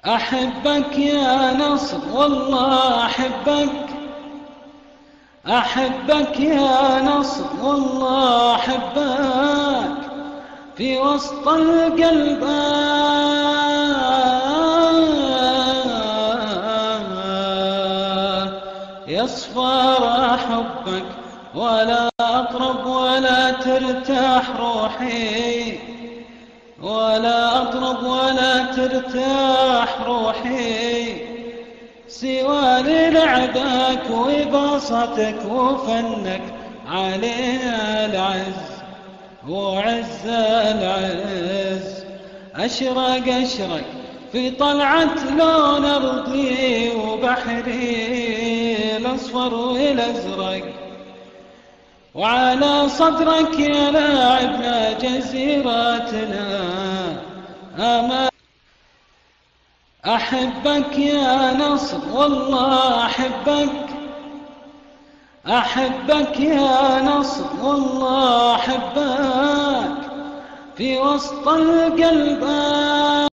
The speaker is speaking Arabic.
أحبك يا نصر والله أحبك، أحبك يا نصر والله أحبك، في وسط القلب يصفر حبك، ولا أطرب ولا ترتاح روحي، ولا أطرب ولا ترتاح روحي، سوى لعبك وبسطك وفنك علينا العز وعز العز. أشرق أشرق في طلعة لون أرضي وبحري الأصفر والأزرق، وعلى صدرك يا لاعبنا جزيرتنا أمان. أحبك يا نصر والله أحبك، أحبك يا نصر والله أحبك، في وسط القلب